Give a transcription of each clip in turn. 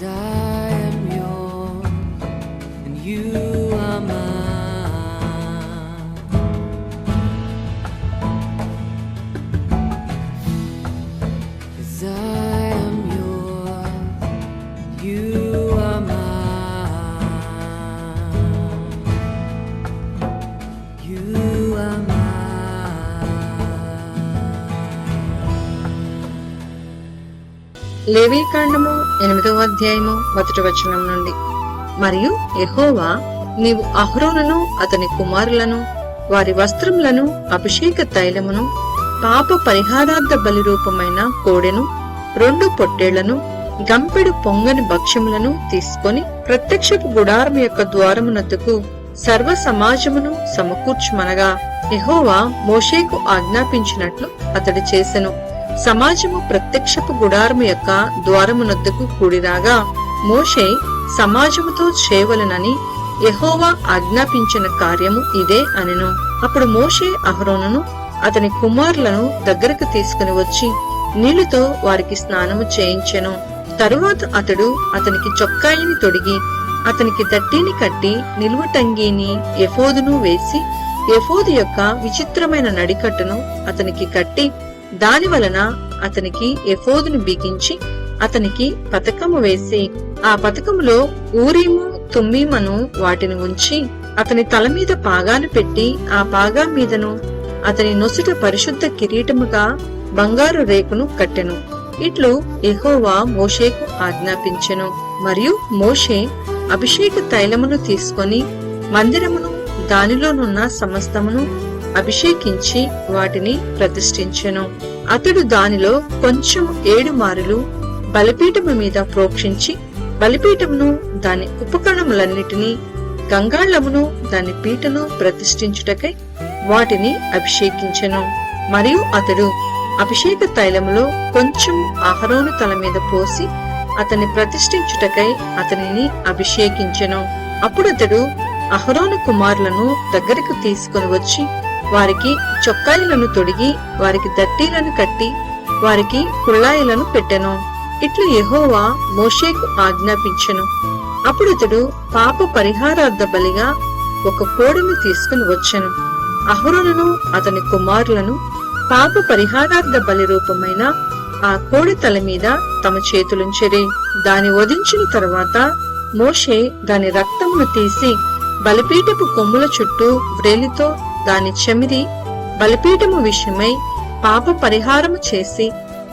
'Cause I am yours and you are mine. 'Cause I am yours, you are mine. You are mine. లేవీకాండము 8వ అధ్యాయము 1వ వచనం నుండి. మరియు యెహోవా, నీవు అహరోనును అతని కుమారులను వారి వస్త్రములను అభిషేక తైలమును పాప పరిహారార్థ బలి రూపమైన కోడెను 2 పొట్టేళ్లను గంపెడు పొంగని భక్ష్యములను తీసుకొని ప్రత్యక్షపు గుడారం యొక్క ద్వారమునొద్దకు సర్వ సమాజమును సమకూర్చుమనగా యెహోవా మోషేకు ఆజ్ఞాపించినట్లు అతడు చేసెను. సమాజము ప్రత్యక్షపు గుడారము యొక్క ద్వారమునొద్దకు కూడిరాగా మోషే సమాజముతో చేయవలెనని యెహోవా ఆజ్ఞాపించిన కార్యము ఇదే అనెను. అప్పుడు మోషే అహరోనును అతని కుమారులను దగ్గరకు తీసుకుని వచ్చి నీళ్లతో వారికి స్నానము చేయించెను. తరువాత అతడు అతనికి చొక్కాయిని తొడిగి అతనికి దట్టిని కట్టి నిలువటంగీని ఎఫోదును వేసి ఎఫోదు యొక్క విచిత్రమైన నడికట్టును అతనికి కట్టి దాని వలన అతనికి ఎఫోదును బిగించి అతనికి పతకము వేసి ఆ పతకములో ఊరీము తుమ్మీమను వాటిని ఉంచి అతని తల మీద పాగాను పెట్టి ఆ పాగా మీదను అతని నొసుట పరిశుద్ధ కిరీటముగా బంగారు రేకును కట్టెను. ఇట్లు యెహోవా మోషేకు ఆజ్ఞాపించెను. మరియు మోషే అభిషేక తైలమును తీసుకొని మందిరమును దానిలోనున్న సమస్తమును అభిషేకించి వాటిని ప్రతిష్ఠించెను. అతడు దానిలో కొంచెం 7 మారులు బలిపీఠము మీద ప్రోక్షించి బలిపీఠమును దాని ఉపకరణములన్నిటినీ గంగాళమును దాని పీటను ప్రతిష్ఠించుటకై వాటిని అభిషేకించెను. మరియు అతడు అభిషేక తైలములో కొంచెం అహరోను తల మీద పోసి అతన్ని ప్రతిష్ఠించుటకై అతనిని అభిషేకించెను. అప్పుడతడు అహరోను కుమారులను దగ్గరకు తీసుకుని వచ్చి వారికి చొక్కాయిలను తొడిగి వారికి దట్టీలను కట్టి వారికి కుళ్ళాయిలను పెట్టెను. ఇట్లు యెహోవా మోషేకు ఆజ్ఞాపించెను. అప్పుడతడు పాప పరిహారార్థ బలిగా ఒక కోడెను తీసుకుని వచ్చెను. అహరోనును అతని కుమారులను పాప పరిహారార్థ బలి రూపమైన ఆ కోడె తల మీద తమ చేతులుంచెరి. దాని వధించిన తరువాత మోషే దాని రక్తమును తీసి బలిపీఠపు కొమ్ముల చుట్టూ వ్రేలితో దాని చెమిరి బలిపీఠము విషయమై పాప పరిహారము చేసి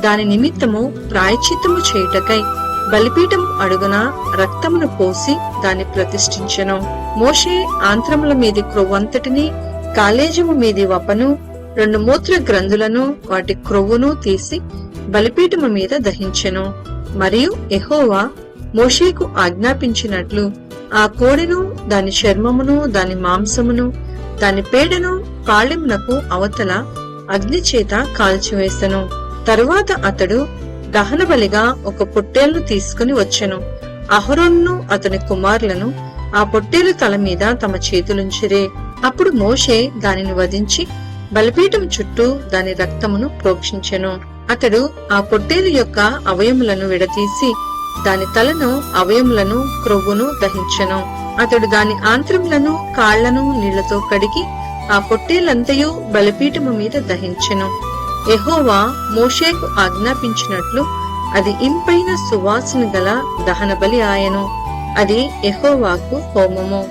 దాని నిమిత్తము ప్రాయశ్చిత్తము చేయుటకై బలిపీఠము అడుగున రక్తమును పోసి దాన్ని ప్రతిష్ఠించెను. మోషే ఆంత్రముల మీది క్రొవ్వంతటిని కాలేజము మీది వపను 2 మూత్ర గ్రంథులను వాటి క్రొవ్వును తీసి బలిపీఠము మీద దహించెను. మరియు యెహోవా మోషేకు ఆజ్ఞాపించినట్లు ఆ కోడెను దాని చర్మమును దాని మాంసమును దాని పేడను పాళెమునకు అవతల అగ్ని చేత కాల్చివేసెను. తరువాత అతడు దహన బలిగా ఒక పొట్టేలును తీసుకుని వచ్చెను. అహరోనును అతని కుమారులను ఆ పొట్టేలు తల మీద తమ చేతులుంచిరే. అప్పుడు మోషే దానిని వధించి బలిపీఠం చుట్టూ దాని రక్తమును ప్రోక్షించెను. అతడు ఆ పొట్టేలు యొక్క అవయములను విడతీసి దాని తలను అవయములను క్రొవ్వును దహించెను. అతడు దాని ఆంత్రములను కాళ్లను నీళ్లతో కడిగి ఆ పొట్టేలంతయు బలిపీఠము మీద దహించెను. యెహోవా మోషేకు ఆజ్ఞాపించినట్లు అది ఇంపైన సువాసన గల దహన బలి ఆయను. అది యెహోవాకు హోమము.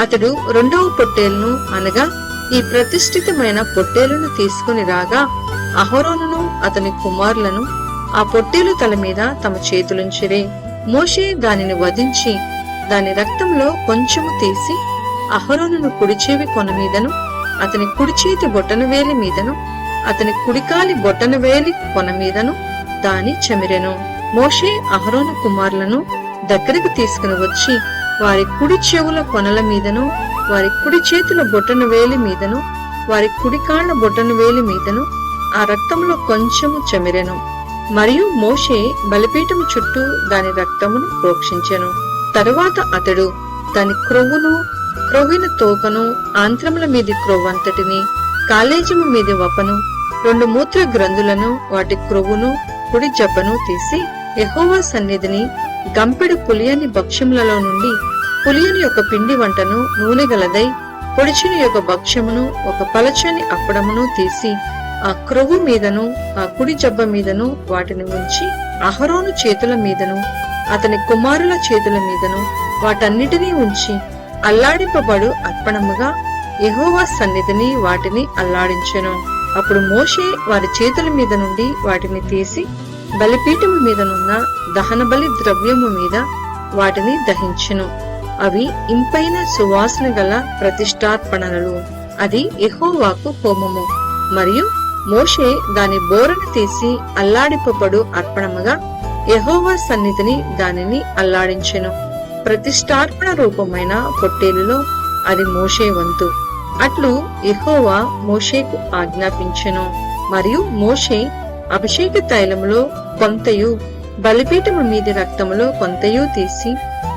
అతడు 2వ పొట్టేలును అనగా ఈ ప్రతిష్ఠితమైన పొట్టేలును తీసుకుని రాగా అహరోనును అతని కుమారులను ఆ పొట్టేలు తల మీద తమ చేతులుంచిరే. మోషే దానిని వధించి దాని రక్తంలో కొంచెము తీసి అహరోనును కుడిచేవి కొన మీదను అతని కుడిచేతి బొట్టనవేలి మీదను అతని కుడికాలి బొట్టనవేలి కొన మీదను దాని చెమిరెను. మోషే అహరోను కుమారులను దగ్గరకు తీసుకుని వచ్చి వారి కుడి చెవుల కొనల మీదను వారి కుడి చేతుల బొట్టనవేలి మీదను వారి కుడికాళ్ల బొట్టనవేలి మీదను ఆ రక్తంలో కొంచెము చెమిరెను. మరియు మోషే బలిపీఠము చుట్టూ దాని రక్తమును ప్రోక్షించెను. తరువాత అతడు దాని క్రొవ్వును క్రొవ్విన తోకను ఆంత్రముల మీది క్రొవ్వంతటిని కాలేజము మీది వపను 2 మూత్ర గ్రంథులను వాటి క్రొవ్వును కుడి జబ్బను తీసి యెహోవా సన్నిధిని గంపెడు పులియని భక్ష్యములలో నుండి పులియని యొక్క పిండి వంటను నూనె గలదై పొడిచిని యొక్క భక్ష్యమును ఒక పలచని అప్పడమును తీసి ఆ క్రొవ్వు మీదను ఆ కుడి జబ్బ మీదను వాటిని ఉంచి అహరోను చేతుల మీదను అతని కుమారుల చేతుల మీదను వాటన్నిటినీ ఉంచి అల్లాడింపబడు అర్పణముగా యెహోవా సన్నిధిని వాటిని అల్లాడించెను. అప్పుడు మోషే వారి చేతుల మీద నుండి వాటిని తీసి బలిపీఠము మీదనున్న దహనబలి ద్రవ్యము మీద వాటిని దహించెను. అవి ఇంపైన సువాసన గల ప్రతిష్టార్పణలు. అది యెహోవాకు హోమము. మరియు మోషే దాని బోరను తీసి అల్లాడింపబడు అర్పణముగా యెహోవా సన్నిధిని దానిని అల్లాడించెను. ప్రతిష్టార్పణ రూపమైన పొట్టేలులో అది మోషే వంతు. అట్లు యెహోవా మోషేకు ఆజ్ఞాపించెను. మరియు మోషే అభిషేక తైలములో కొంతయు బలిపీఠము మీది రక్తములో కొంతయు తీసి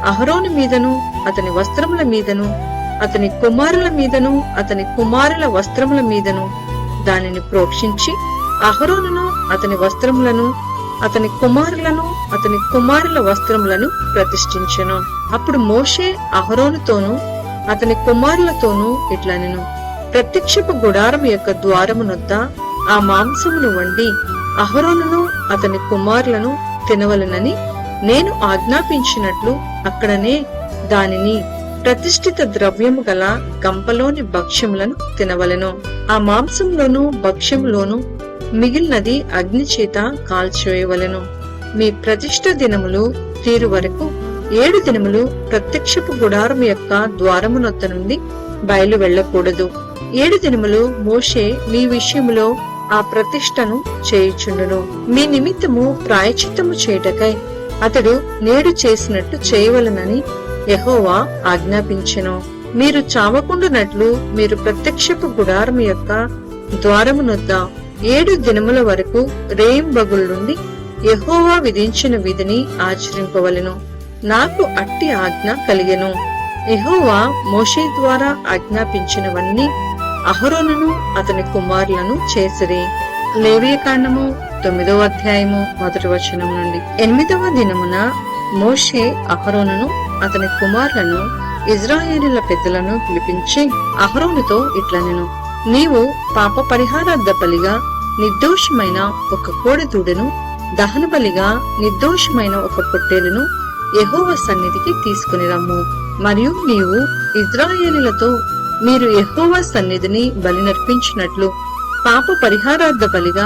అహరోను మీదను అతని వస్త్రముల మీదను అతని కుమారుల మీదను అతని కుమారుల వస్త్రముల మీదను దానిని ప్రోక్షించి అహరోనును అతని వస్త్రములను అతని కుమారులను అతని కుమారుల వస్త్రములను ప్రతిష్ఠించెను. అప్పుడు మోషే అహరోనుతోనూ అతని కుమారులతోనూ ఇట్లనెను, ప్రత్యక్షపు గుడారము యొక్క ద్వారమునొద్ద ఆ మాంసమును వండి అహరోనును అతని కుమారులను తినవలెనని నేను ఆజ్ఞాపించినట్లు అక్కడనే దానిని ప్రతిష్ఠిత ద్రవ్యము గల గంపలోని భక్ష్యములను తినవలెను. ఆ మాంసంలోను భక్ష్యములోను మిగిలినది అగ్ని చేత కాల్చివేయవలెను. మీ ప్రతిష్ఠ దినములు తీరు వరకు 7 దినములు ప్రత్యక్షపు గుడారము యొక్క ద్వారమునొద్ద నుండి బయలు వెళ్ళకూడదు. 7 దినములు మోషే మీ విషయములో ఆ ప్రతిష్టను చేయుచుండును. మీ నిమిత్తము ప్రాయశ్చిత్తము చేయుటకై అతడు నేడు చేసినట్టు చేయవలనని యెహోవా ఆజ్ఞాపించెను. మీరు చావకుండునట్లు మీరు ప్రత్యక్షపు గుడారము యొక్క ద్వారమునొద్ద 7 దినముల వరకు రేయింబగుల నుండి యెహోవా విధించిన విధిని ఆచరింపవలెను. నాకు అట్టి ఆజ్ఞ కలిగెను. యెహోవా మోషే ద్వారా ఆజ్ఞాపించినవన్నీ అహరోనును అతని కుమారులను చేసిరి. లేవియకాండము 9వ అధ్యాయము 1వ వచనం నుండి. 8వ దినమున మోషే అహరోనును అతని కుమారులను ఇజ్రాయేలీల పెద్దలను పిలిపించి అహరోనుతో ఇట్లనెను, నీవు పాప పరిహారార్థ బలిగా నిర్దోషమైన ఒక కోడె దూడను, దహన బలిగా నిర్దోషమైన ఒక పొట్టేలును యెహోవా సన్నిధికి తీసుకుని రమ్ము. మరియు నీవు ఇజ్రాయేలీలతో మీరు యెహోవా సన్నిధిని బలి నర్పించినట్లు పాప పరిహారార్థ బలిగా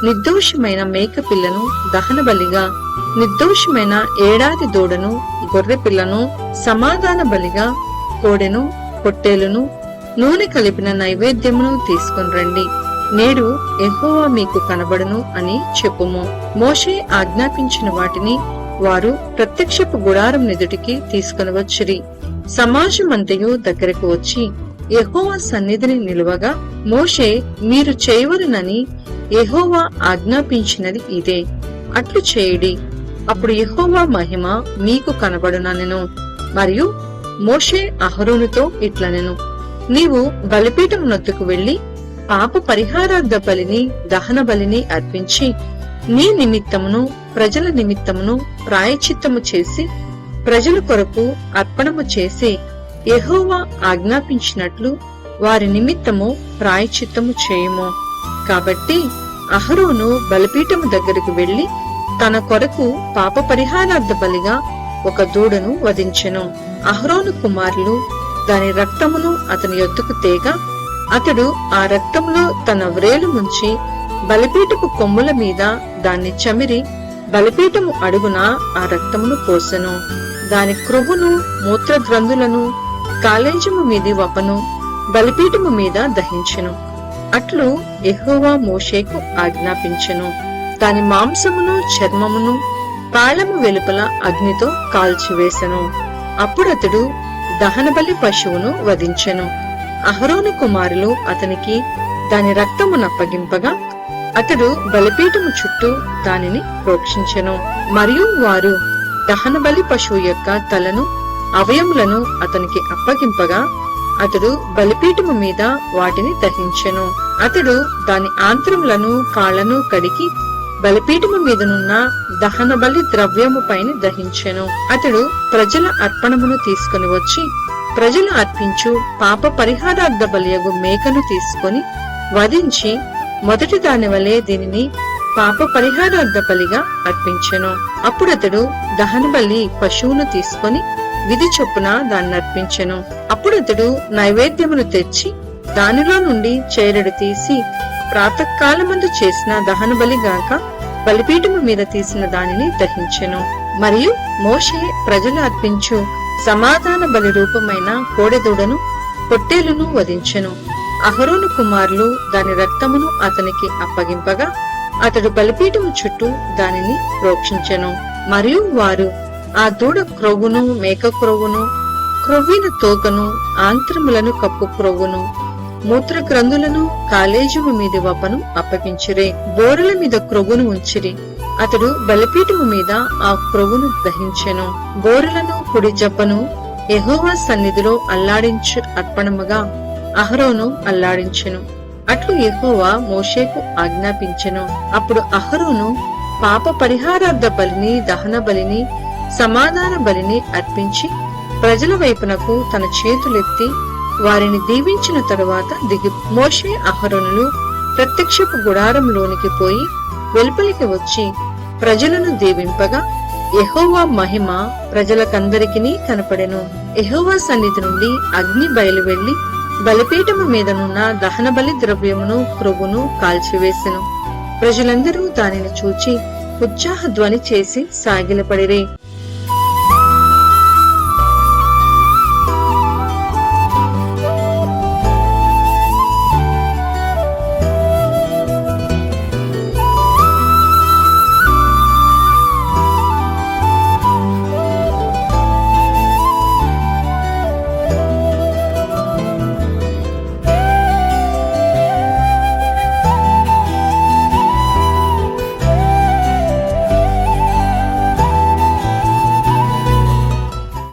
నిర్దోషమైన మేక పిల్లను, దహన బలిగా నిర్దోషమైన ఏడాది దూడను, గొర్రె పిల్లను, సమాధాన బలిగా కోడెను, పొట్టేలును, నూనె కలిపిన నైవేద్యమును తీసుకుని రండి. నేడు యెహోవా మీకు కనబడును అని చెప్పుము. మోషే ఆజ్ఞాపించిన వాటిని వారు ప్రత్యక్షపు గుడారం ఎదుటికి తీసుకుని వచ్చిరి. సమాజమంతయు దగ్గరకు వచ్చి యెహోవా సన్నిధిని నిలువగా మోషే మీరు చేయవలనని యెహోవా ఆజ్ఞాపించినది ఇదే, అట్లు చేయుడి, అప్పుడు యెహోవా మహిమ మీకు కనబడుననెను. మరియు మోషే అహరోనుతో ఇట్లనెను, నీవు బలిపీఠం నొద్దకు వెళ్లి పాప పరిహారార్థ బలిని, దహన బలిని అర్పించి నీ నిమిత్తమును ప్రజల నిమిత్తమును ప్రాయశ్చిత్తము చేసి ప్రజల కొరకు అర్పణము చేసి యెహోవా ఆజ్ఞాపించినట్లు వారి నిమిత్తము ప్రాయశ్చిత్తము చేయుము. కాబట్టి అహరోను బలిపీఠము దగ్గరకు వెళ్లి తన కొరకు పాప పరిహారార్థ బలిగా ఒక దూడను వధించెను. అహరోను కుమారులు దాని రక్తమును అతని యొద్దకు తేగా అతడు ఆ రక్తములో తన వ్రేలు ముంచి బలిపీఠపు కొమ్ముల మీద దాన్ని చమిరి బలిపీఠము అడుగున ఆ రక్తమును పోసెను. దాని క్రొవ్వును, మూత్రగ్రంథులను, కాలేజము మీది వపను బలిపీఠము మీద దహించెను. అట్లు యెహోవా మోషేకు ఆజ్ఞాపించెను. దాని మాంసమును చర్మమును పాళము వెలుపల అగ్నితో కాల్చివేసెను. అప్పుడతడు దహనబలి పశువును వధించెను. అహరోను కుమారులు అతనికి దాని రక్తమునప్పగింపగా అతడు బలిపీఠము చుట్టూ దానిని ప్రోక్షించెను. మరియు వారు దహనబలి పశువు యొక్క తలను, అవయములను అతనికి అప్పగింపగా అతడు బలిపీఠము మీద వాటిని దహించెను. అతడు దాని ఆంత్రములను, కాళ్లను కడిగి బలిపీఠము మీదనున్న దహన బలి ద్రవ్యము పైన దహించెను. అతడు ప్రజల అర్పణమును తీసుకుని వచ్చి ప్రజలు అర్పించు పాప పరిహారార్థ బలియగు మేకను తీసుకొని వధించి మొదటి దాని వలె దీనిని పాప పరిహారార్థ బలిగా అర్పించెను. అప్పుడతడు దహన బలి పశువును తీసుకొని విధి చొప్పున దాన్ని అర్పించెను. అప్పుడతడు నైవేద్యమును తెచ్చి దానిలో నుండి చేరెడు తీసి ప్రాతకాలమందు చేసిన దహన బలి గాక బలిపీఠము మీద తీసిన దానిని దహించెను. మరియు మోషే ప్రజలు అర్పించు సమాధాన బలి రూపమైన కోడెదూడను పొట్టేలును వధించెను. అహరోను కుమారులు దాని రక్తమును అతనికి అప్పగింపగా అతడు బలిపీఠము చుట్టూ దానిని ప్రోక్షించెను. మరియు వారు ఆ దూడ క్రొవ్వును, మేక క్రొవ్వును, క్రొవ్విన తోకను, ఆంత్రములను కప్పు క్రొవ్వును, మూత్ర గ్రంథులను, కాలేజము మీది వప్పను అప్పగించిరే. బోరల మీద క్రొవ్వును ఉంచిరి. అతడు బలిపీఠము మీద ఆ క్రొవ్వును దహించెను. బోరలను, కుడి జబ్బను యెహోవా సన్నిధిలో అల్లాడించు అర్పణముగా అహరోను అల్లాడించెను. అట్లు యెహోవా మోషేకు ఆజ్ఞాపించెను. అప్పుడు అహరోను పాప పరిహారార్థ బలిని, దహన బలిని, సమాధాన బలిని అర్పించి ప్రజల వైపునకు తన చేతులెత్తి వారిని దీవించిన తరువాత దిగి మోషే అహరోనులు ప్రత్యక్షపు గుడారంలోనికి పోయి వెలుపలికి వచ్చి ప్రజలను దీవింపగా యెహోవా మహిమ ప్రజలకందరికీ కనపడెను. యెహోవా సన్నిధి నుండి అగ్ని బయలువెళ్లి బలిపీఠము మీదనున్న దహన బలి ద్రవ్యమును, క్రొవ్వును కాల్చివేసెను. ప్రజలందరూ దానిని చూచి ఉత్సాహ ధ్వని చేసి సాగిలపడిరే.